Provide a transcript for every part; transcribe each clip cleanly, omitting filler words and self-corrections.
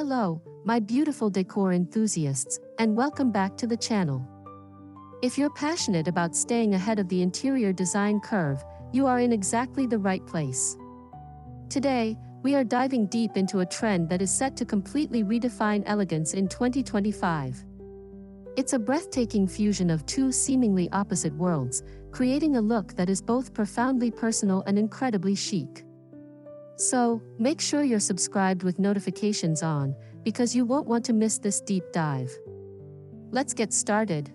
Hello, my beautiful decor enthusiasts, and welcome back to the channel. If you're passionate about staying ahead of the interior design curve, you are in exactly the right place. Today, we are diving deep into a trend that is set to completely redefine elegance in 2025. It's a breathtaking fusion of two seemingly opposite worlds, creating a look that is both profoundly personal and incredibly chic. So, make sure you're subscribed with notifications on, because you won't want to miss this deep dive. Let's get started.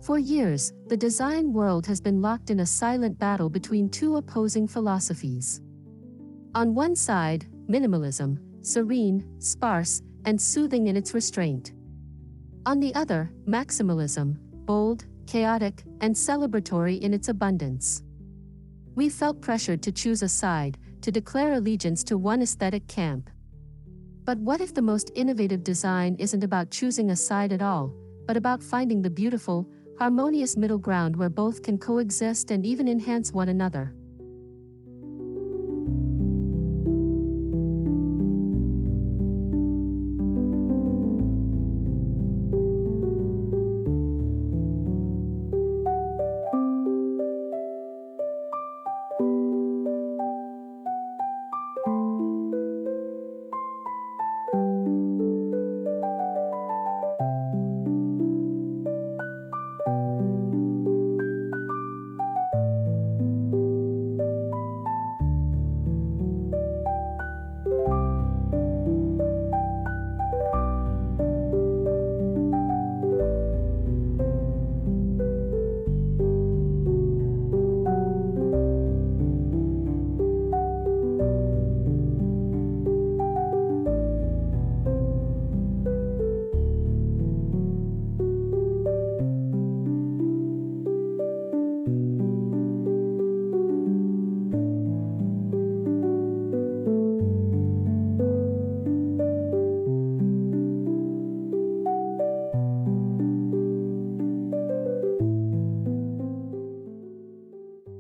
For years, the design world has been locked in a silent battle between two opposing philosophies. On one side, minimalism, serene, sparse, and soothing in its restraint. On the other, maximalism, bold, chaotic, and celebratory in its abundance. We felt pressured to choose a side, to declare allegiance to one aesthetic camp. But what if the most innovative design isn't about choosing a side at all, but about finding the beautiful, harmonious middle ground where both can coexist and even enhance one another?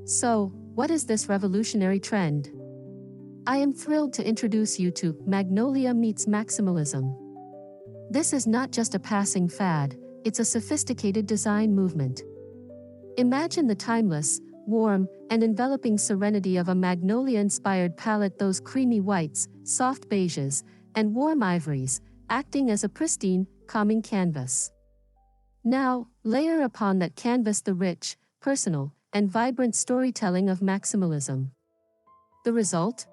So, what is this revolutionary trend? I am thrilled to introduce you to Magnolia Meets Maximalism. This is not just a passing fad, it's a sophisticated design movement. Imagine the timeless, warm, and enveloping serenity of a magnolia-inspired palette, those creamy whites, soft beiges, and warm ivories, acting as a pristine, calming canvas. Now, layer upon that canvas the rich, personal, and vibrant storytelling of maximalism. The result?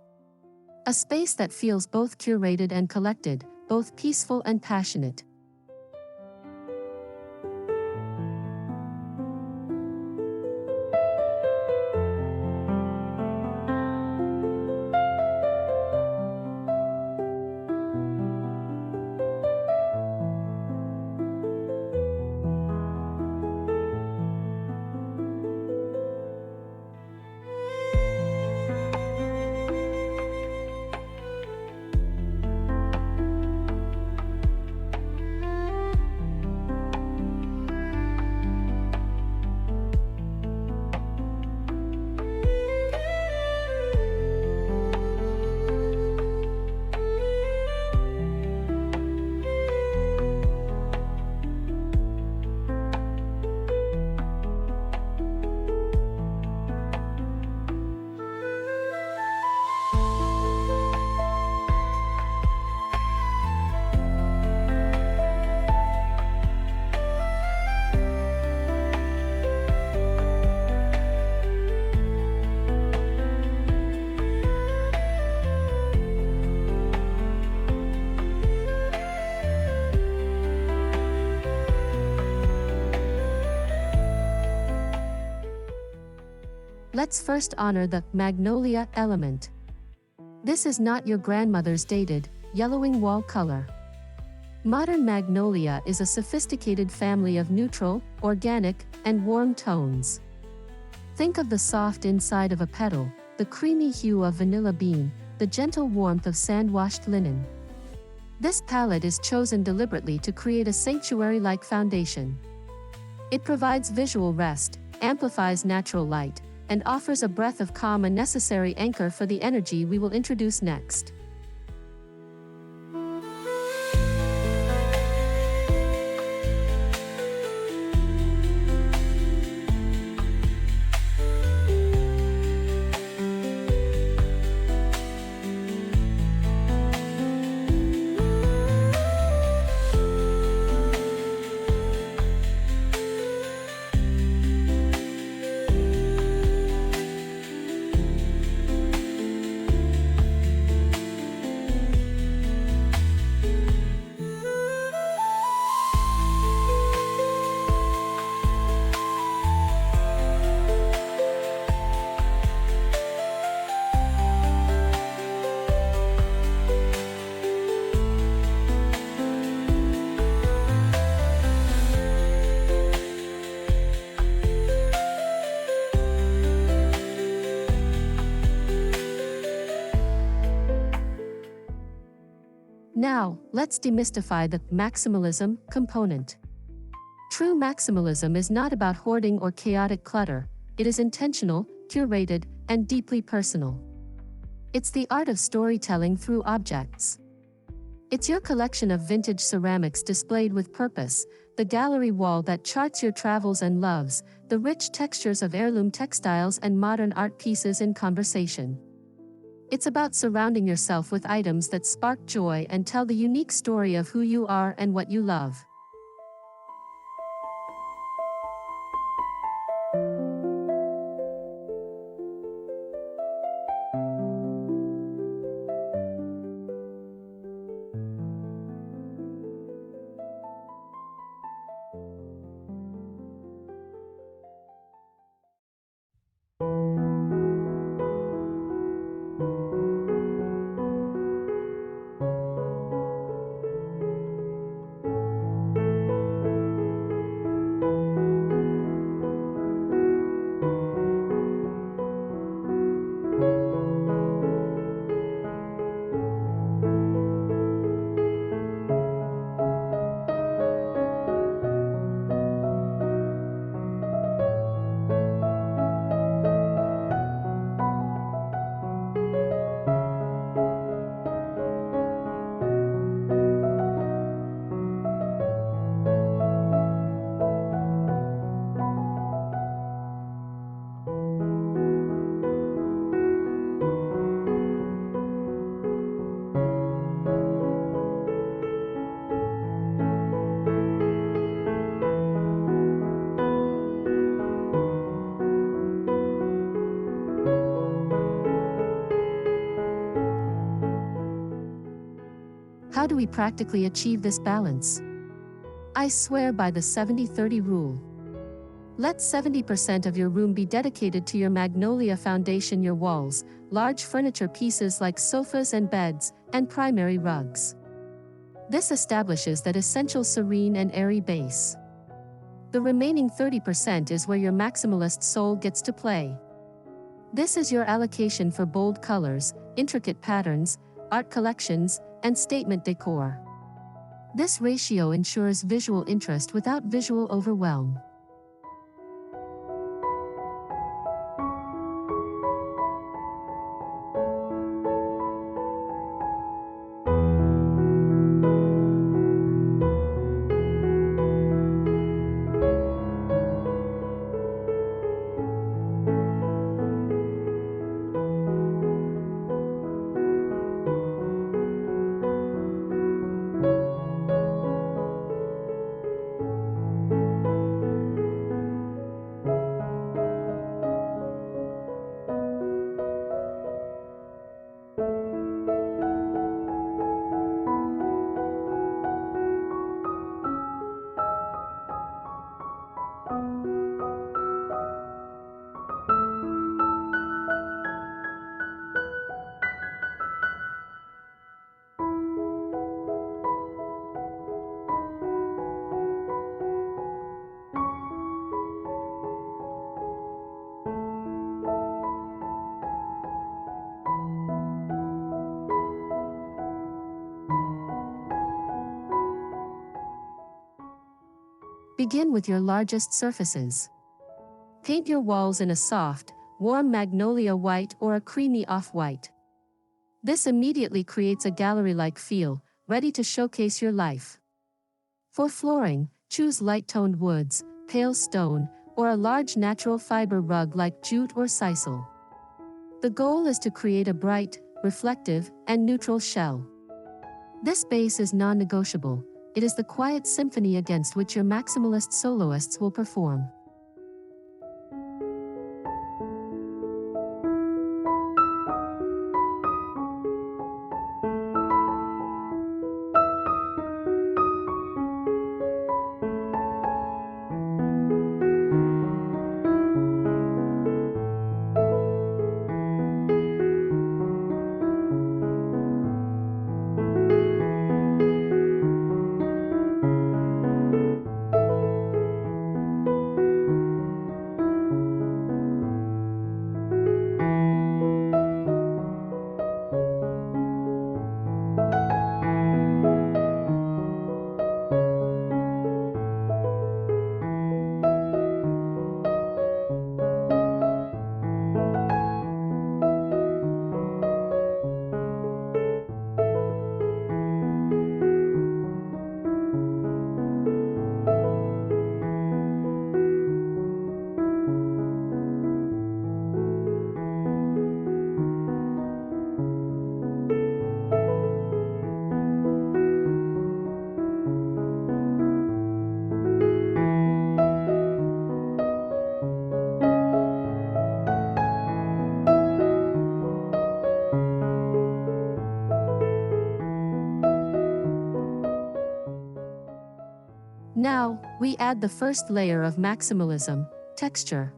A space that feels both curated and collected, both peaceful and passionate. Let's first honor the Magnolia element. This is not your grandmother's dated, yellowing wall color. Modern Magnolia is a sophisticated family of neutral, organic, and warm tones. Think of the soft inside of a petal, the creamy hue of vanilla bean, the gentle warmth of sand-washed linen. This palette is chosen deliberately to create a sanctuary-like foundation. It provides visual rest, amplifies natural light, and offers a breath of calm, a necessary anchor for the energy we will introduce next. Now, let's demystify the maximalism component. True maximalism is not about hoarding or chaotic clutter, it is intentional, curated, and deeply personal. It's the art of storytelling through objects. It's your collection of vintage ceramics displayed with purpose, the gallery wall that charts your travels and loves, the rich textures of heirloom textiles and modern art pieces in conversation. It's about surrounding yourself with items that spark joy and tell the unique story of who you are and what you love. How do we practically achieve this balance? I swear by the 70-30 rule. Let 70% of your room be dedicated to your Magnolia foundation, your walls, large furniture pieces like sofas and beds, and primary rugs. This establishes that essential serene and airy base. The remaining 30% is where your maximalist soul gets to play. This is your allocation for bold colors, intricate patterns, art collections, and statement decor. This ratio ensures visual interest without visual overwhelm. Begin with your largest surfaces. Paint your walls in a soft, warm magnolia white or a creamy off-white. This immediately creates a gallery-like feel, ready to showcase your life. For flooring, choose light-toned woods, pale stone, or a large natural fiber rug like jute or sisal. The goal is to create a bright, reflective, and neutral shell. This base is non-negotiable. It is the quiet symphony against which your maximalist soloists will perform. Now, we add the first layer of maximalism, texture.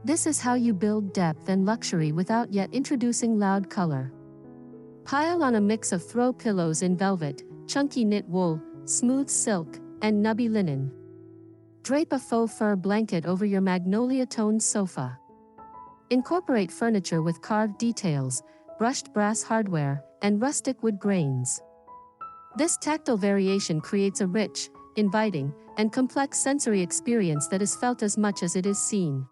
This is how you build depth and luxury without yet introducing loud color. Pile on a mix of throw pillows in velvet, chunky knit wool, smooth silk, and nubby linen. Drape a faux fur blanket over your magnolia-toned sofa. Incorporate furniture with carved details, brushed brass hardware, and rustic wood grains. This tactile variation creates a rich, inviting, and complex sensory experience that is felt as much as it is seen.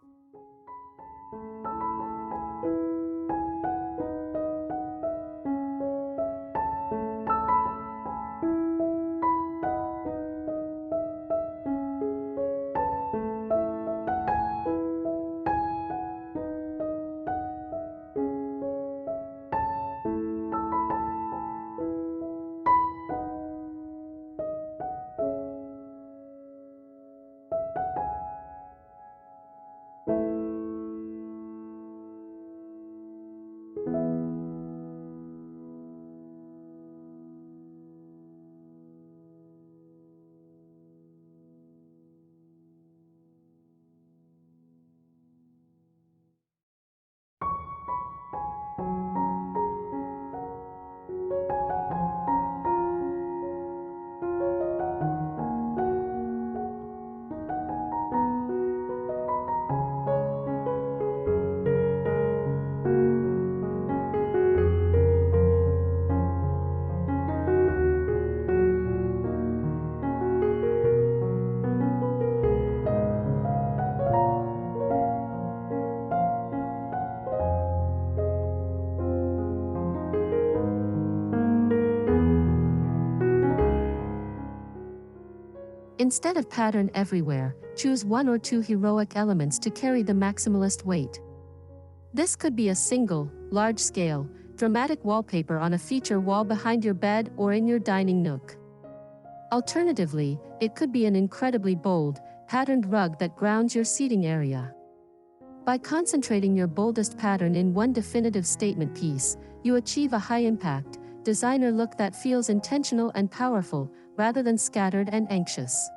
Instead of pattern everywhere, choose one or two heroic elements to carry the maximalist weight. This could be a single, large-scale, dramatic wallpaper on a feature wall behind your bed or in your dining nook. Alternatively, it could be an incredibly bold, patterned rug that grounds your seating area. By concentrating your boldest pattern in one definitive statement piece, you achieve a high-impact, designer look that feels intentional and powerful, rather than scattered and anxious.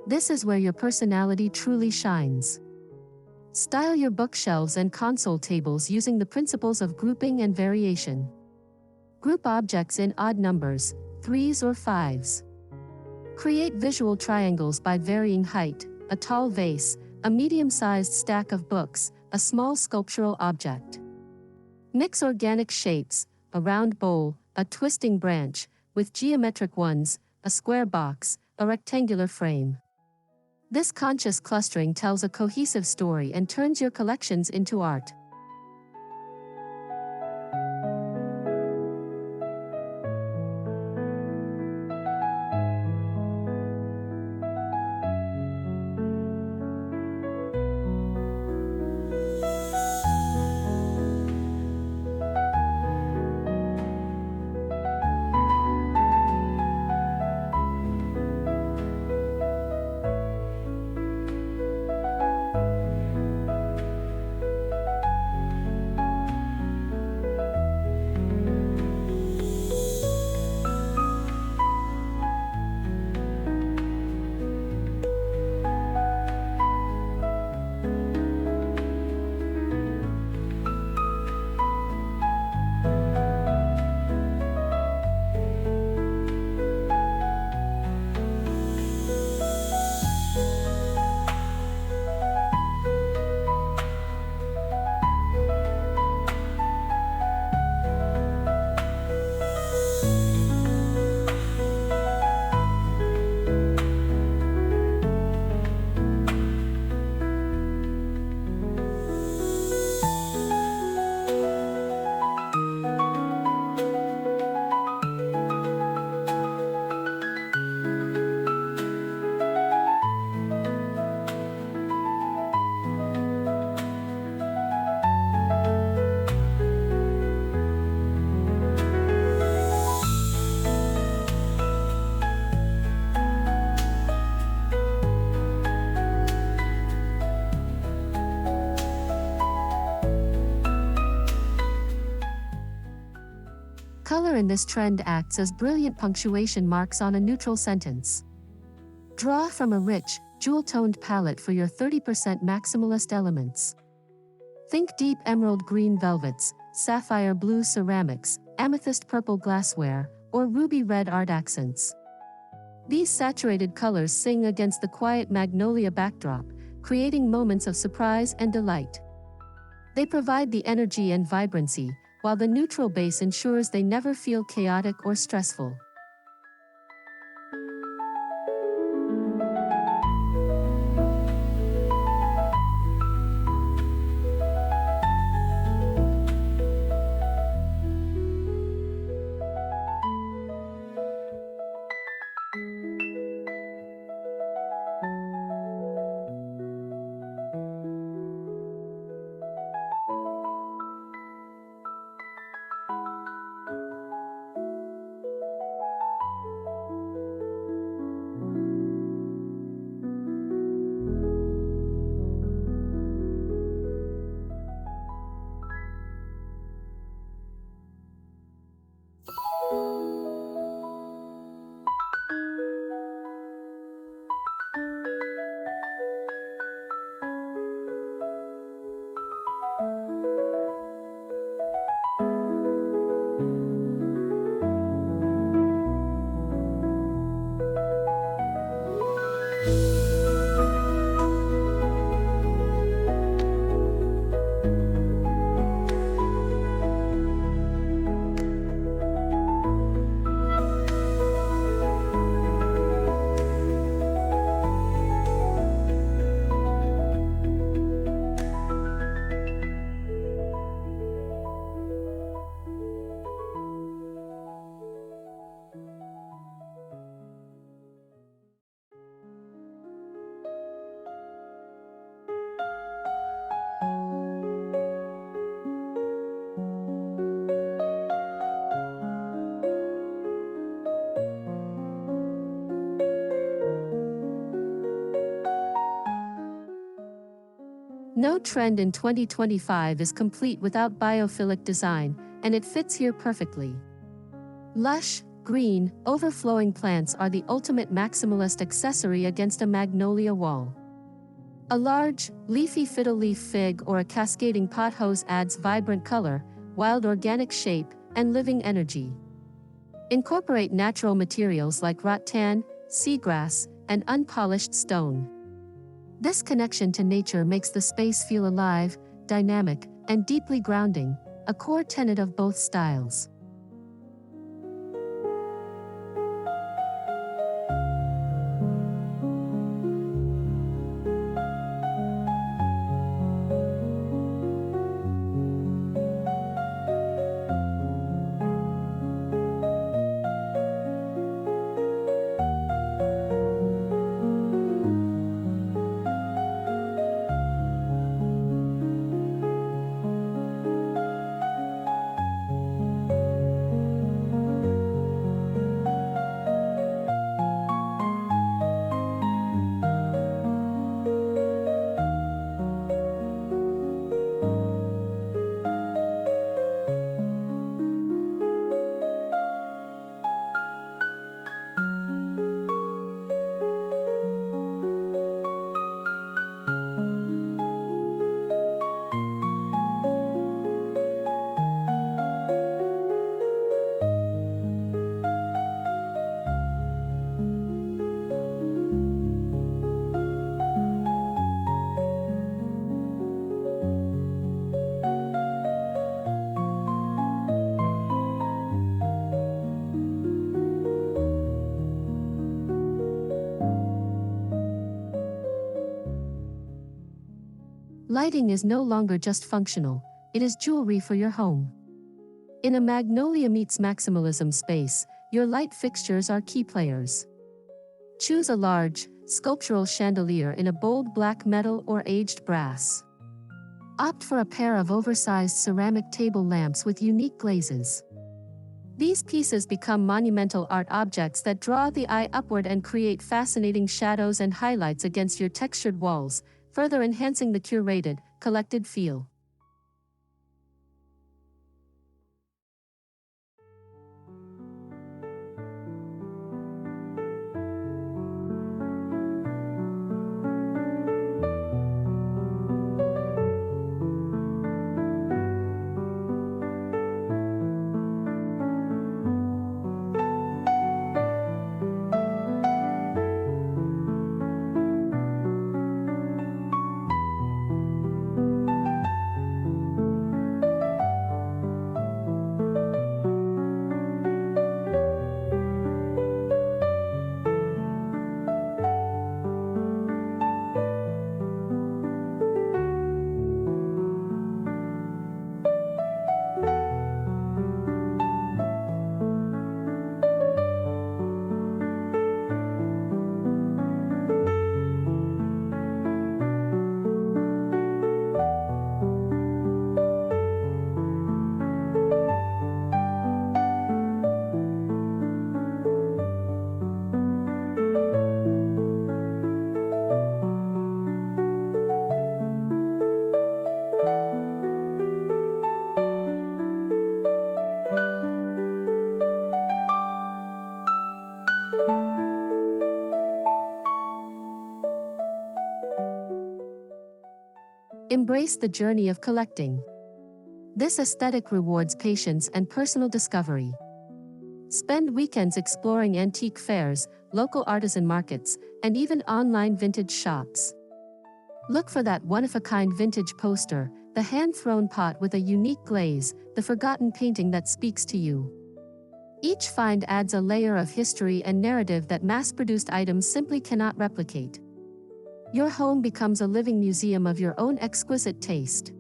This is where your personality truly shines. Style your bookshelves and console tables using the principles of grouping and variation. Group objects in odd numbers, 3s or 5s. Create visual triangles by varying height, a tall vase, a medium-sized stack of books, a small sculptural object. Mix organic shapes, a round bowl, a twisting branch, with geometric ones, a square box, a rectangular frame. This conscious clustering tells a cohesive story and turns your collections into art. Color in this trend acts as brilliant punctuation marks on a neutral sentence. Draw from a rich, jewel-toned palette for your 30% maximalist elements. Think deep emerald green velvets, sapphire blue ceramics, amethyst purple glassware, or ruby red art accents. These saturated colors sing against the quiet magnolia backdrop, creating moments of surprise and delight. They provide the energy and vibrancy, while the neutral base ensures they never feel chaotic or stressful. No trend in 2025 is complete without biophilic design, and it fits here perfectly. Lush, green, overflowing plants are the ultimate maximalist accessory against a magnolia wall. A large, leafy fiddle leaf fig or a cascading pothose adds vibrant color, wild organic shape, and living energy. Incorporate natural materials like rattan, seagrass, and unpolished stone. This connection to nature makes the space feel alive, dynamic, and deeply grounding, a core tenet of both styles. Lighting is no longer just functional, it is jewelry for your home. In a Magnolia Meets Maximalism space, your light fixtures are key players. Choose a large, sculptural chandelier in a bold black metal or aged brass. Opt for a pair of oversized ceramic table lamps with unique glazes. These pieces become monumental art objects that draw the eye upward and create fascinating shadows and highlights against your textured walls, further enhancing the curated, collected feel. Embrace the journey of collecting. This aesthetic rewards patience and personal discovery. Spend weekends exploring antique fairs, local artisan markets, and even online vintage shops. Look for that one-of-a-kind vintage poster, the hand-thrown pot with a unique glaze, the forgotten painting that speaks to you. Each find adds a layer of history and narrative that mass-produced items simply cannot replicate. Your home becomes a living museum of your own exquisite taste.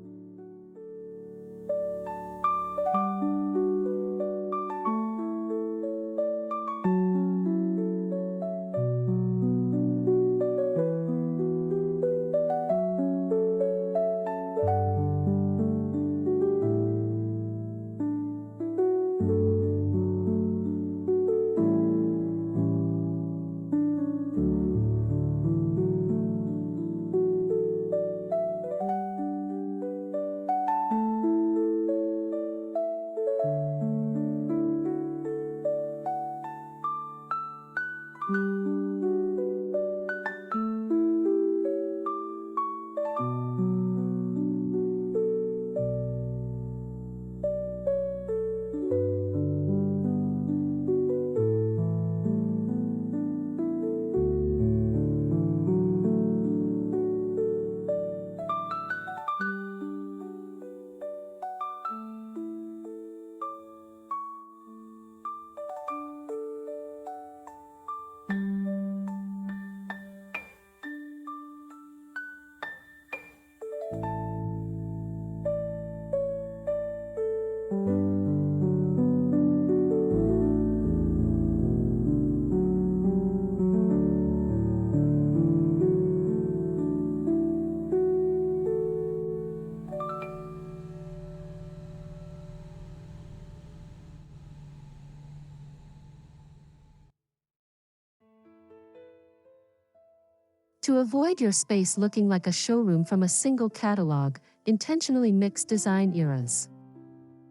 To avoid your space looking like a showroom from a single catalog, intentionally mix design eras.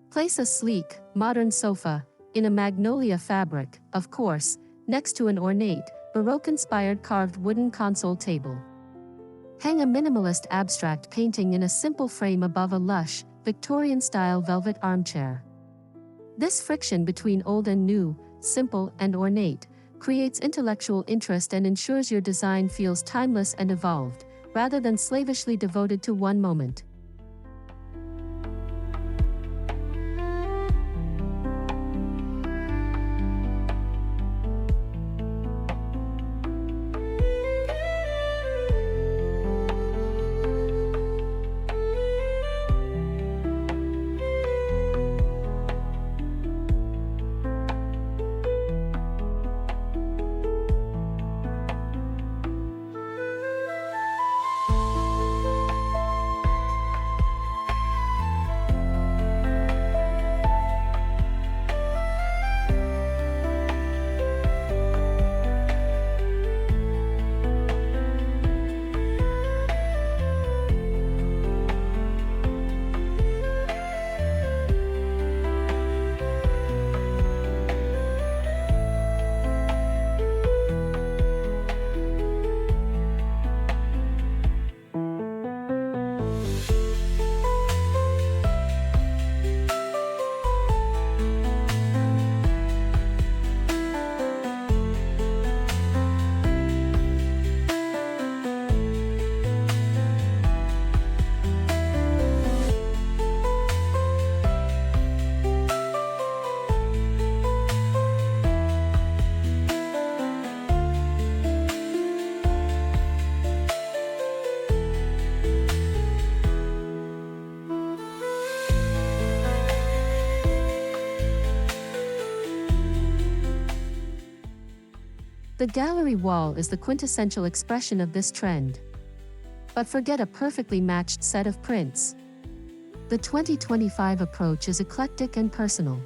Place a sleek, modern sofa, in a magnolia fabric, of course, next to an ornate, Baroque-inspired carved wooden console table. Hang a minimalist abstract painting in a simple frame above a lush, Victorian-style velvet armchair. This friction between old and new, simple and ornate, creates intellectual interest and ensures your design feels timeless and evolved, rather than slavishly devoted to one moment. The gallery wall is the quintessential expression of this trend. But forget a perfectly matched set of prints. The 2025 approach is eclectic and personal.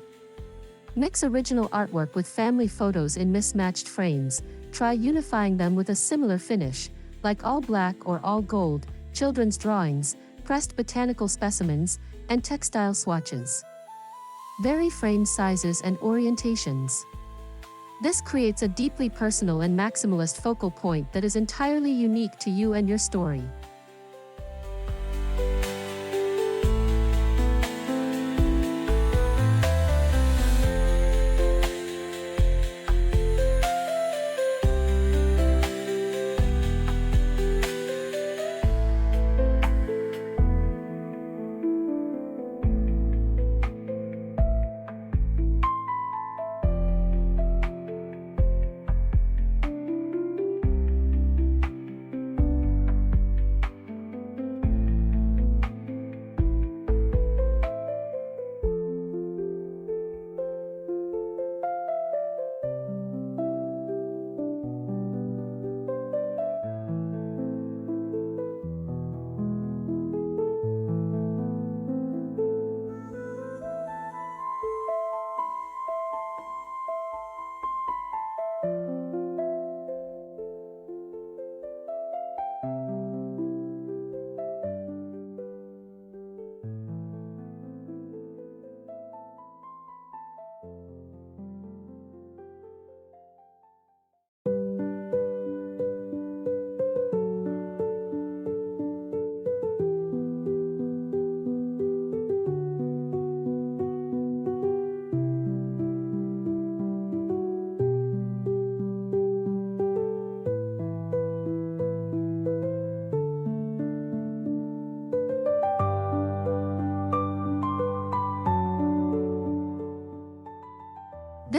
Mix original artwork with family photos in mismatched frames, try unifying them with a similar finish, like all black or all gold, children's drawings, pressed botanical specimens, and textile swatches. Vary frame sizes and orientations. This creates a deeply personal and maximalist focal point that is entirely unique to you and your story.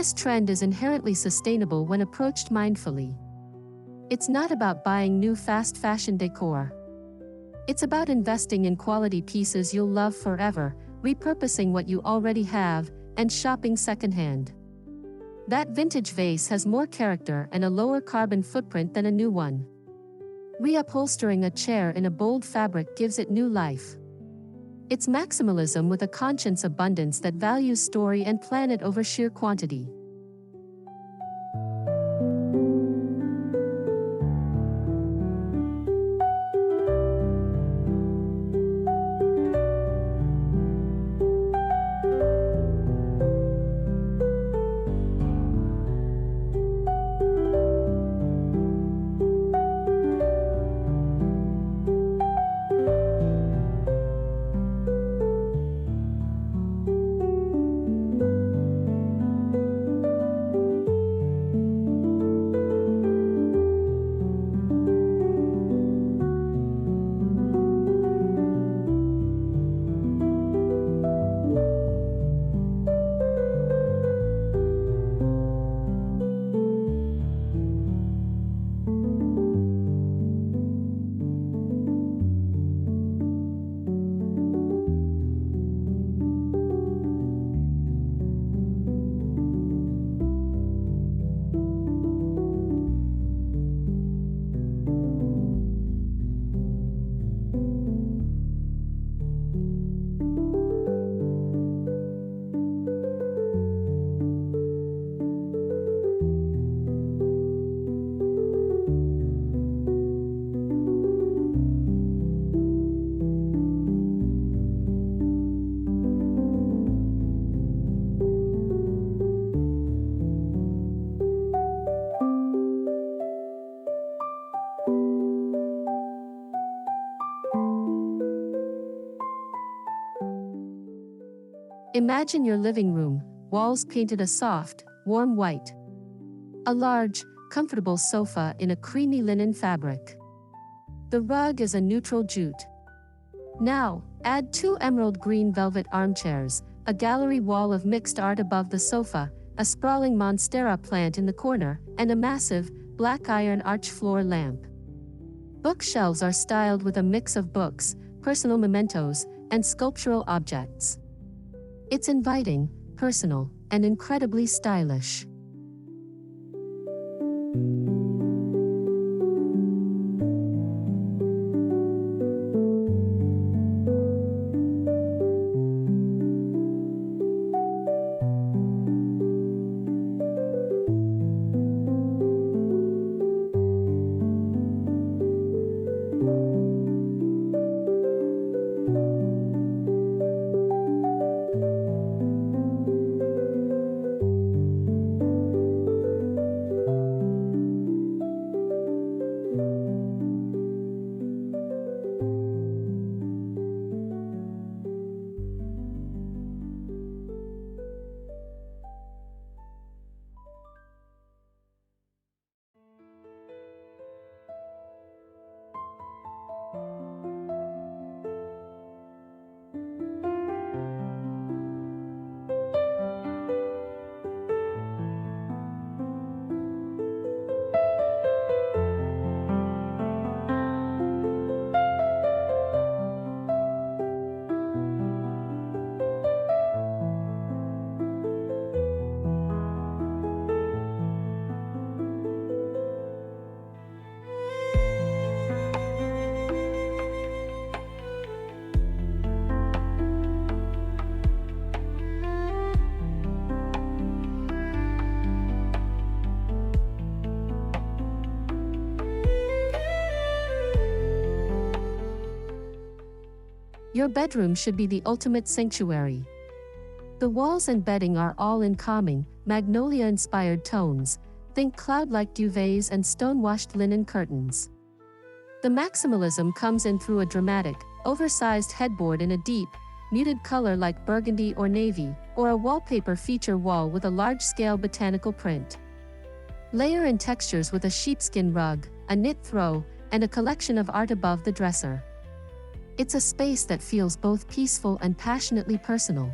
This trend is inherently sustainable when approached mindfully. It's not about buying new fast fashion decor. It's about investing in quality pieces you'll love forever, repurposing what you already have, and shopping secondhand. That vintage vase has more character and a lower carbon footprint than a new one. Reupholstering a chair in a bold fabric gives it new life. It's maximalism with a conscious abundance that values story and planet over sheer quantity. Imagine your living room, walls painted a soft, warm white. A large, comfortable sofa in a creamy linen fabric. The rug is a neutral jute. Now, add 2 emerald green velvet armchairs, a gallery wall of mixed art above the sofa, a sprawling monstera plant in the corner, and a massive, black iron arch floor lamp. Bookshelves are styled with a mix of books, personal mementos, and sculptural objects. It's inviting, personal, and incredibly stylish. Your bedroom should be the ultimate sanctuary. The walls and bedding are all in calming, magnolia-inspired tones. Think cloud-like duvets and stone-washed linen curtains. The maximalism comes in through a dramatic, oversized headboard in a deep, muted color like burgundy or navy, or a wallpaper feature wall with a large-scale botanical print. Layer in textures with a sheepskin rug, a knit throw, and a collection of art above the dresser. It's a space that feels both peaceful and passionately personal.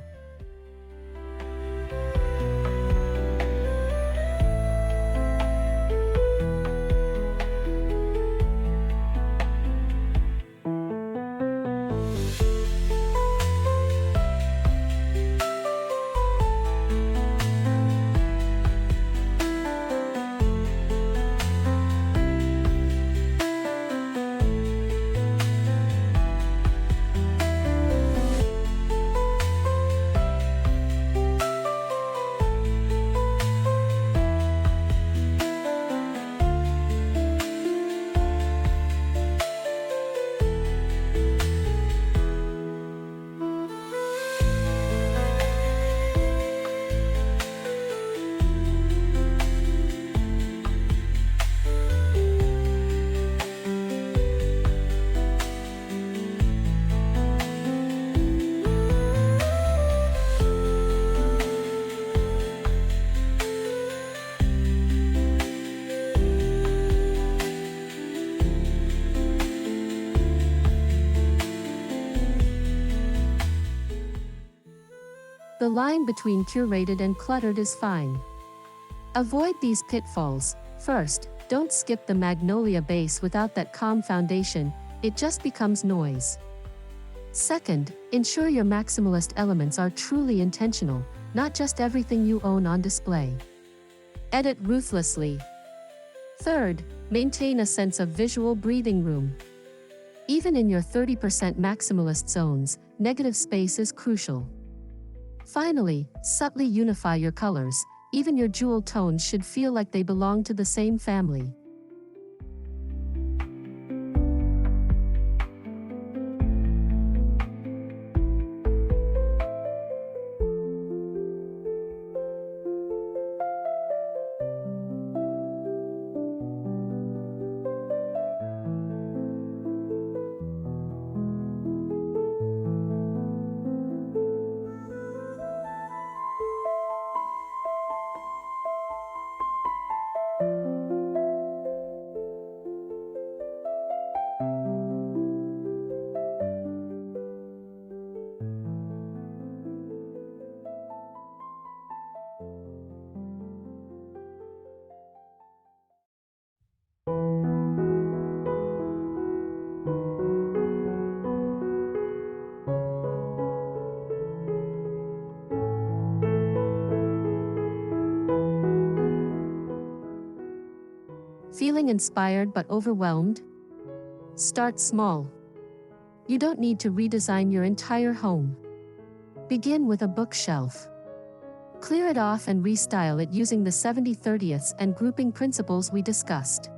The line between curated and cluttered is fine. Avoid these pitfalls. First, don't skip the magnolia base without that calm foundation, it just becomes noise. Second, ensure your maximalist elements are truly intentional, not just everything you own on display. Edit ruthlessly. Third, maintain a sense of visual breathing room. Even in your 30% maximalist zones, negative space is crucial. Finally, subtly unify your colors. Even your jewel tones should feel like they belong to the same family. Feeling inspired but overwhelmed? Start small. You don't need to redesign your entire home. Begin with a bookshelf. Clear it off and restyle it using the 70/30ths and grouping principles we discussed.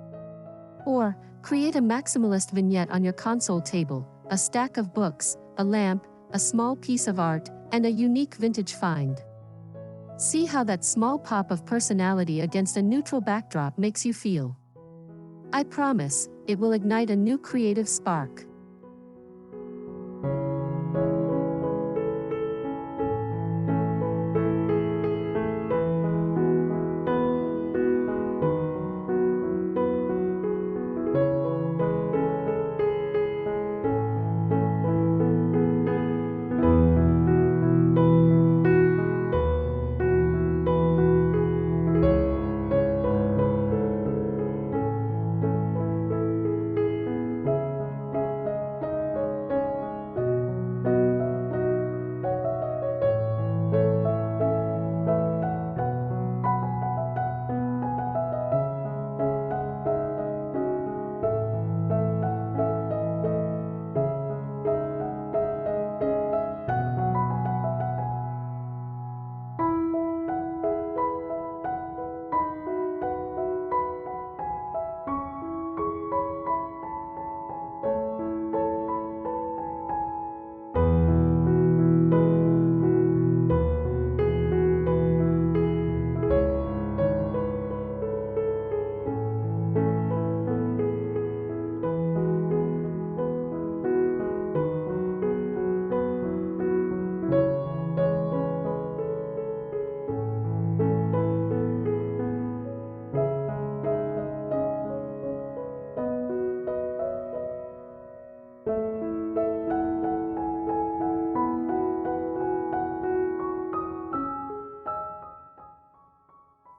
Or, create a maximalist vignette on your console table, a stack of books, a lamp, a small piece of art, and a unique vintage find. See how that small pop of personality against a neutral backdrop makes you feel. I promise, it will ignite a new creative spark.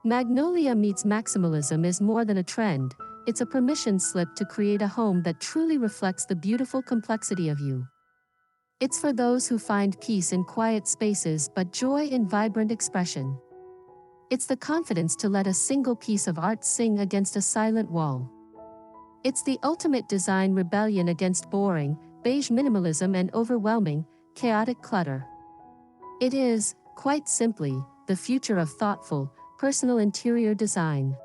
Magnolia Meets Maximalism is more than a trend, it's a permission slip to create a home that truly reflects the beautiful complexity of you. It's for those who find peace in quiet spaces but joy in vibrant expression. It's the confidence to let a single piece of art sing against a silent wall. It's the ultimate design rebellion against boring, beige minimalism and overwhelming, chaotic clutter. It is, quite simply, the future of thoughtful, personal interior design.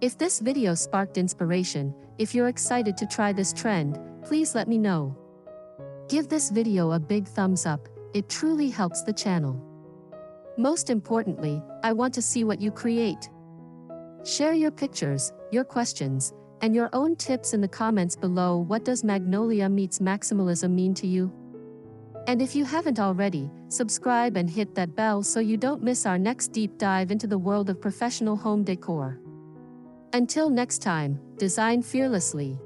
If this video sparked inspiration, if you're excited to try this trend, please let me know. Give this video a big thumbs up, it truly helps the channel. Most importantly, I want to see what you create. Share your pictures, your questions, and your own tips in the comments below. What does Magnolia Meets Maximalism mean to you? And if you haven't already, subscribe and hit that bell so you don't miss our next deep dive into the world of professional home decor. Until next time, design fearlessly.